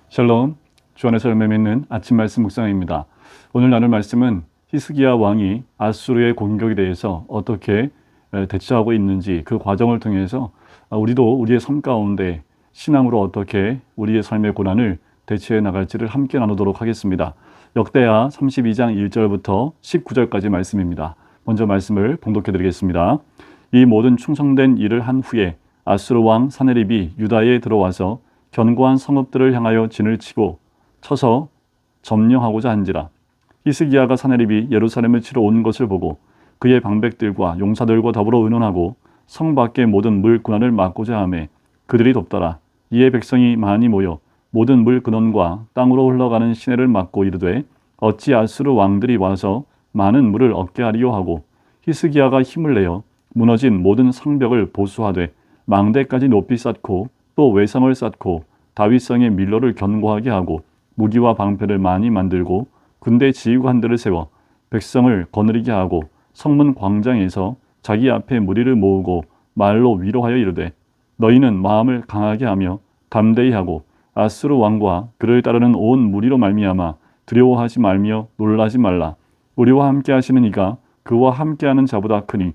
샬롬, 주 안에서 열매 맺는 아침 말씀 묵상입니다. 오늘 나눌 말씀은 히스기야 왕이 아수르의 공격에 대해서 어떻게 대처하고 있는지 그 과정을 통해서 우리도 우리의 삶 가운데 신앙으로 어떻게 우리의 삶의 고난을 대처해 나갈지를 함께 나누도록 하겠습니다. 역대하 32장 1절부터 19절까지 말씀입니다. 먼저 말씀을 봉독해 드리겠습니다. 이 모든 충성된 일을 한 후에 아수르 왕 사네립이 유다에 들어와서 견고한 성읍들을 향하여 진을 쳐서 점령하고자 한지라. 히스기야가 사네립이 예루살렘을 치러 온 것을 보고 그의 방백들과 용사들과 더불어 의논하고 성 밖의 모든 물 군환을 막고자 하매 그들이 돕더라. 이에 백성이 많이 모여 모든 물 근원과 땅으로 흘러가는 시내를 막고 이르되 어찌 아수르 왕들이 와서 많은 물을 얻게 하리요 하고 히스기야가 힘을 내어 무너진 모든 성벽을 보수하되 망대까지 높이 쌓고 또 외성을 쌓고 다윗성의 밀로를 견고하게 하고 무기와 방패를 많이 만들고 군대 지휘관들을 세워 백성을 거느리게 하고 성문 광장에서 자기 앞에 무리를 모으고 말로 위로하여 이르되 너희는 마음을 강하게 하며 담대히 하고 아수르 왕과 그를 따르는 온 무리로 말미암아 두려워하지 말며 놀라지 말라. 우리와 함께 하시는 이가 그와 함께하는 자보다 크니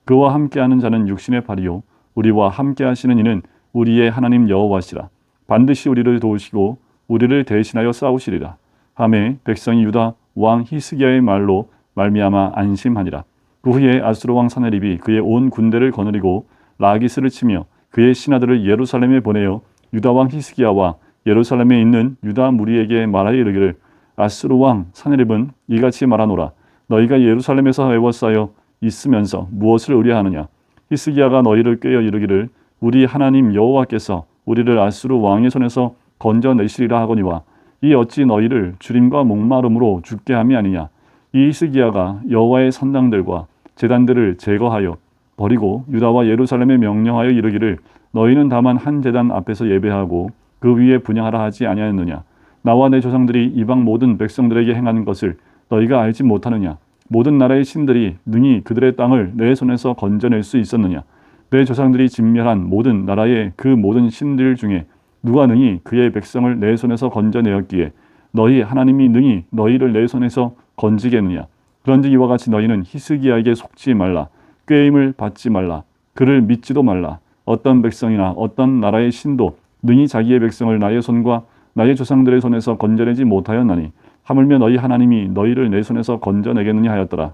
그와 함께하는 자는 육신의 팔이요 우리와 함께 하시는 이는 우리의 하나님 여호와시라. 반드시 우리를 도우시고 우리를 대신하여 싸우시리라. 하매 백성이 유다 왕 히스기야의 말로 말미암아 안심하니라. 그 후에 아수르 왕 사네립이 그의 온 군대를 거느리고 라기스를 치며 그의 신하들을 예루살렘에 보내어 유다 왕 히스기야와 예루살렘에 있는 유다 무리에게 말하여 이르기를 아수르 왕 사네립은 이같이 말하노라. 너희가 예루살렘에서 에워싸여 있으면서 무엇을 의뢰하느냐. 히스기야가 너희를 꾀어 이르기를 우리 하나님 여호와께서 우리를 아수르 왕의 손에서 건져내시리라 하거니와 이 어찌 너희를 주림과 목마름으로 죽게 함이 아니냐. 이 히스기야가 여호와의 산당들과 제단들을 제거하여 버리고 유다와 예루살렘에 명령하여 이르기를 너희는 다만 한 제단 앞에서 예배하고 그 위에 분향하라 하지 아니하였느냐. 나와 내 조상들이 이방 모든 백성들에게 행한 것을 너희가 알지 못하느냐. 모든 나라의 신들이 능히 그들의 땅을 내 손에서 건져낼 수 있었느냐. 내 조상들이 진멸한 모든 나라의 그 모든 신들 중에 누가 능히 그의 백성을 내 손에서 건져내었기에 너희 하나님이 능히 너희를 내 손에서 건지겠느냐. 그런즉 이와 같이 너희는 히스기야에게 속지 말라. 꾀임을 받지 말라. 그를 믿지도 말라. 어떤 백성이나 어떤 나라의 신도 능히 자기의 백성을 나의 손과 나의 조상들의 손에서 건져내지 못하였나니 하물며 너희 하나님이 너희를 내 손에서 건져내겠느냐 하였더라.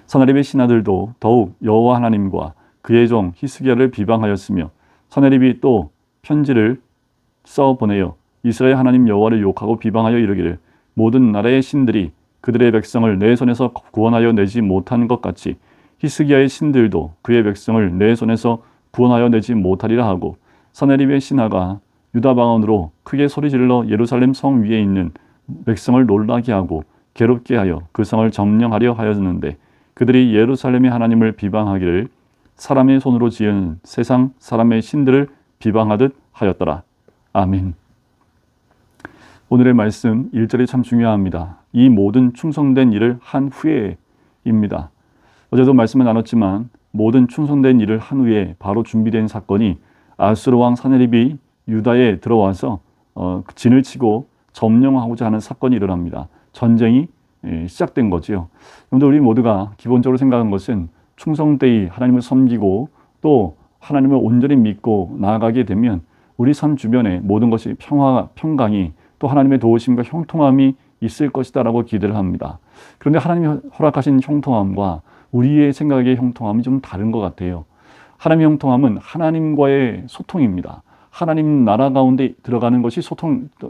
사네립의 신하들도 더욱 여호와 하나님과 그의 종 히스기야를 비방하였으며 사네립이 또 편지를 써 보내어 이스라엘 하나님 여호와를 욕하고 비방하여 이르기를 모든 나라의 신들이 그들의 백성을 내 손에서 구원하여 내지 못한 것 같이 히스기야의 신들도 그의 백성을 내 손에서 구원하여 내지 못하리라 하고 사네립의 신하가 유다 방언으로 크게 소리질러 예루살렘 성 위에 있는 백성을 놀라게 하고 괴롭게 하여 그 성을 점령하려 하였는데 그들이 예루살렘의 하나님을 비방하기를 사람의 손으로 지은 세상 사람의 신들을 비방하듯 하였더라. 아멘. 오늘의 말씀 1절이 참 중요합니다. 이 모든 충성된 일을 한 후에입니다. 어제도 말씀을 나눴지만 모든 충성된 일을 한 후에 바로 준비된 사건이 아수르 왕 사네립이 유다에 들어와서 진을 치고 점령하고자 하는 사건이 일어납니다. 전쟁이 시작된 거지요. 그런데 우리 모두가 기본적으로 생각한 것은 충성되이 하나님을 섬기고 또 하나님을 온전히 믿고 나아가게 되면 우리 삶 주변에 모든 것이 평강이 또 하나님의 도우심과 형통함이 있을 것이다 라고 기대를 합니다. 그런데 하나님이 허락하신 형통함과 우리의 생각의 형통함이 좀 다른 것 같아요. 하나님의 형통함은 하나님과의 소통입니다. 하나님 나라 가운데 들어가는 것이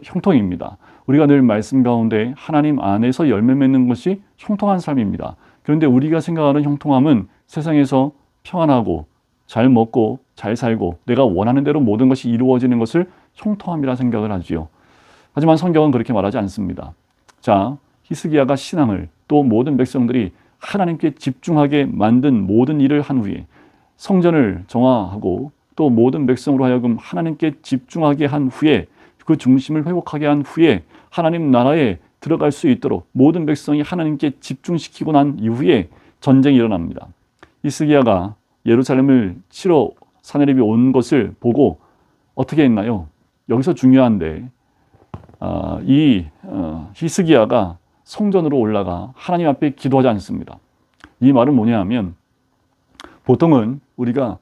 형통입니다. 우리가 늘 말씀 가운데 하나님 안에서 열매 맺는 것이 형통한 삶입니다. 그런데 우리가 생각하는 형통함은 세상에서 평안하고 잘 먹고 잘 살고 내가 원하는 대로 모든 것이 이루어지는 것을 형통함이라 생각을 하지요. 하지만 성경은 그렇게 말하지 않습니다. 자, 히스기야가 신앙을 또 모든 백성들이 하나님께 집중하게 만든 모든 일을 한 후에 성전을 정화하고 또 모든 백성으로 하여금 하나님께 집중하게 한 후에 그 중심을 회복하게 한 후에 하나님 나라에 들어갈 수 있도록 모든 백성이 하나님께 집중시키고 난 이후에 전쟁이 일어납니다. 히스기야가 예루살렘을 치러 사네립이 온 것을 보고 어떻게 했나요? 여기서 중요한데 히스기야가 성전으로 올라가 하나님 앞에 기도하지 않습니다. 이 말은 뭐냐 하면 보통은 우리가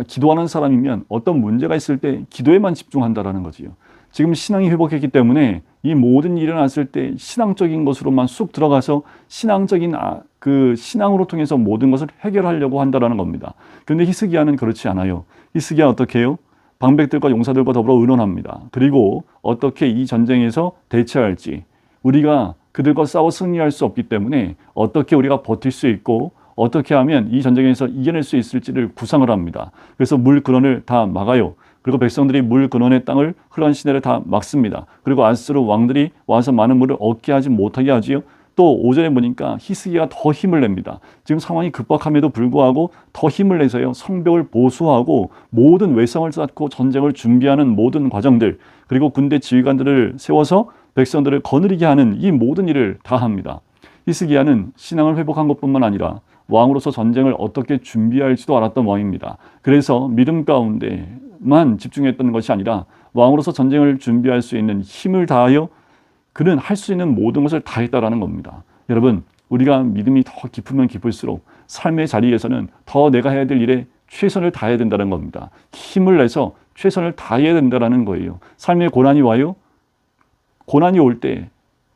기도하는 사람이면 어떤 문제가 있을 때 기도에만 집중한다라는 거지요. 지금 신앙이 회복했기 때문에 이 모든 일이 일어났을 때 신앙적인 것으로만 쑥 들어가서 신앙적인 그 신앙으로 통해서 모든 것을 해결하려고 한다라는 겁니다. 그런데 히스기야는 그렇지 않아요. 히스기야 어떻게 해요? 방백들과 용사들과 더불어 의논합니다. 그리고 어떻게 이 전쟁에서 대처할지, 우리가 그들과 싸워 승리할 수 없기 때문에 어떻게 우리가 버틸 수 있고 어떻게 하면 이 전쟁에서 이겨낼 수 있을지를 구상을 합니다. 그래서 물 근원을 다 막아요. 그리고 백성들이 물 근원의 땅을 흘러간 시내를 다 막습니다. 그리고 아수르 왕들이 와서 많은 물을 얻게 하지 못하게 하지요. 또 5절에 보니까 히스기야가 더 힘을 냅니다. 지금 상황이 급박함에도 불구하고 더 힘을 내서요. 성벽을 보수하고 모든 외성을 쌓고 전쟁을 준비하는 모든 과정들, 그리고 군대 지휘관들을 세워서 백성들을 거느리게 하는 이 모든 일을 다 합니다. 히스기야는 신앙을 회복한 것뿐만 아니라 왕으로서 전쟁을 어떻게 준비할지도 알았던 왕입니다. 그래서 믿음 가운데만 집중했던 것이 아니라 왕으로서 전쟁을 준비할 수 있는 힘을 다하여 그는 할 수 있는 모든 것을 다 했다라는 겁니다. 여러분, 우리가 믿음이 더 깊으면 깊을수록 삶의 자리에서는 더 내가 해야 될 일에 최선을 다해야 된다는 겁니다. 힘을 내서 최선을 다해야 된다는 거예요. 삶의 고난이 와요. 고난이 올 때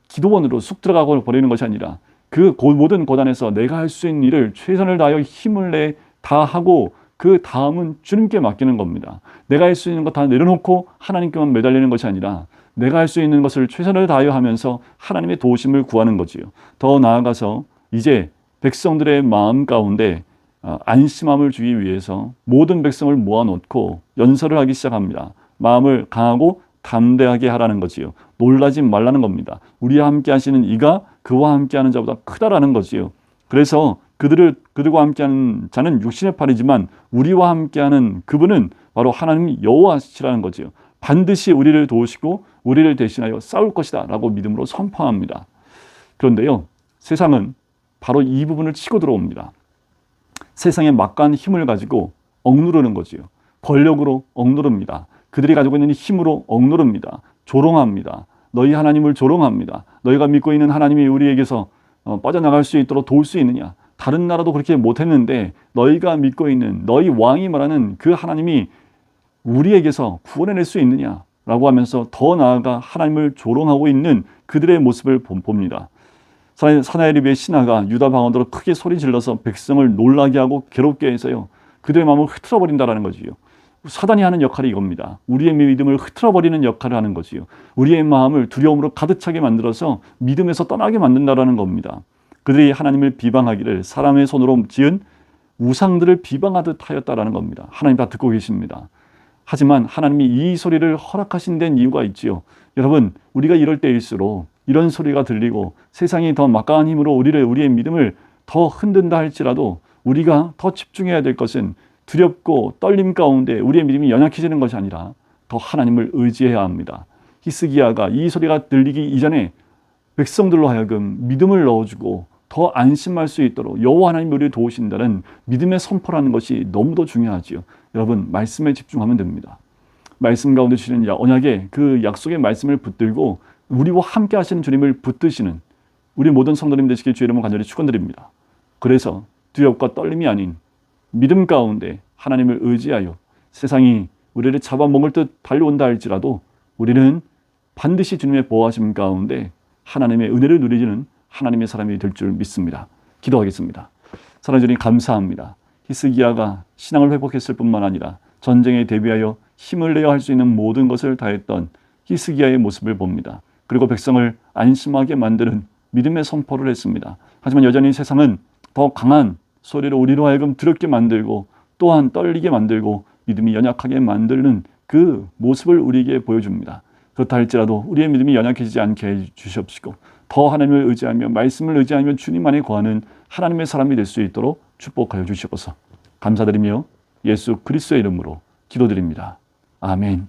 기도원으로 쑥 들어가고 버리는 것이 아니라 그 모든 고난에서 내가 할 수 있는 일을 최선을 다하여 힘을 내 다 하고 그 다음은 주님께 맡기는 겁니다. 내가 할 수 있는 것 다 내려놓고 하나님께만 매달리는 것이 아니라 내가 할 수 있는 것을 최선을 다하여 하면서 하나님의 도우심을 구하는 거지요. 더 나아가서 이제 백성들의 마음 가운데 안심함을 주기 위해서 모든 백성을 모아놓고 연설을 하기 시작합니다. 마음을 강하고 담대하게 하라는 거지요. 놀라지 말라는 겁니다. 우리와 함께 하시는 이가 그와 함께 하는 자보다 크다라는 거지요. 그래서 그들과 함께하는 자는 육신의 팔이지만 우리와 함께하는 그분은 바로 하나님 여호와시라는 거지요. 반드시 우리를 도우시고 우리를 대신하여 싸울 것이다 라고 믿음으로 선포합니다. 그런데요, 세상은 바로 이 부분을 치고 들어옵니다. 세상의 막강한 힘을 가지고 억누르는 거지요. 권력으로 억누릅니다. 그들이 가지고 있는 힘으로 억누릅니다. 조롱합니다. 너희 하나님을 조롱합니다. 너희가 믿고 있는 하나님이 우리에게서 빠져나갈 수 있도록 도울 수 있느냐? 다른 나라도 그렇게 못했는데 너희가 믿고 있는 너희 왕이 말하는 그 하나님이 우리에게서 구원해낼 수 있느냐라고 하면서 더 나아가 하나님을 조롱하고 있는 그들의 모습을 봅니다. 사나엘입의 신하가 유다 방언으로 크게 소리 질러서 백성을 놀라게 하고 괴롭게 해서요. 그들의 마음을 흐트러버린다라는 거지요. 사단이 하는 역할이 이겁니다. 우리의 믿음을 흐트러버리는 역할을 하는 거지요. 우리의 마음을 두려움으로 가득 차게 만들어서 믿음에서 떠나게 만든다라는 겁니다. 그들이 하나님을 비방하기를 사람의 손으로 지은 우상들을 비방하듯 하였다라는 겁니다. 하나님 다 듣고 계십니다. 하지만 하나님이 이 소리를 허락하신 데는 이유가 있지요. 여러분, 우리가 이럴 때일수록 이런 소리가 들리고 세상이 더 막강한 힘으로 우리의 믿음을 더 흔든다 할지라도 우리가 더 집중해야 될 것은 두렵고 떨림 가운데 우리의 믿음이 연약해지는 것이 아니라 더 하나님을 의지해야 합니다. 히스기야가 이 소리가 들리기 이전에 백성들로 하여금 믿음을 넣어주고 더 안심할 수 있도록 여호와 하나님이 우리를 도우신다는 믿음의 선포라는 것이 너무도 중요하지요. 여러분, 말씀에 집중하면 됩니다. 말씀 가운데 주시는 언약의 그 약속의 말씀을 붙들고 우리와 함께 하시는 주님을 붙드시는 우리 모든 성도님 되시길 주의 이름으로 간절히 축원드립니다. 그래서 두렵과 떨림이 아닌 믿음 가운데 하나님을 의지하여 세상이 우리를 잡아먹을 듯 달려온다 할지라도 우리는 반드시 주님의 보호하심 가운데 하나님의 은혜를 누리는 하나님의 사람이 될 줄 믿습니다. 기도하겠습니다. 사랑하는 주님, 감사합니다. 히스기야가 신앙을 회복했을 뿐만 아니라 전쟁에 대비하여 힘을 내어 할 수 있는 모든 것을 다했던 히스기야의 모습을 봅니다. 그리고 백성을 안심하게 만드는 믿음의 선포를 했습니다. 하지만 여전히 세상은 더 강한 소리로 우리로 하여금 두렵게 만들고 또한 떨리게 만들고 믿음이 연약하게 만드는 그 모습을 우리에게 보여줍니다. 그렇다 할지라도 우리의 믿음이 연약해지지 않게 해주시옵시고 더 하나님을 의지하며 말씀을 의지하며 주님 안에 거하는 하나님의 사람이 될 수 있도록 축복하여 주시옵소서. 감사드리며 예수 그리스도의 이름으로 기도드립니다. 아멘.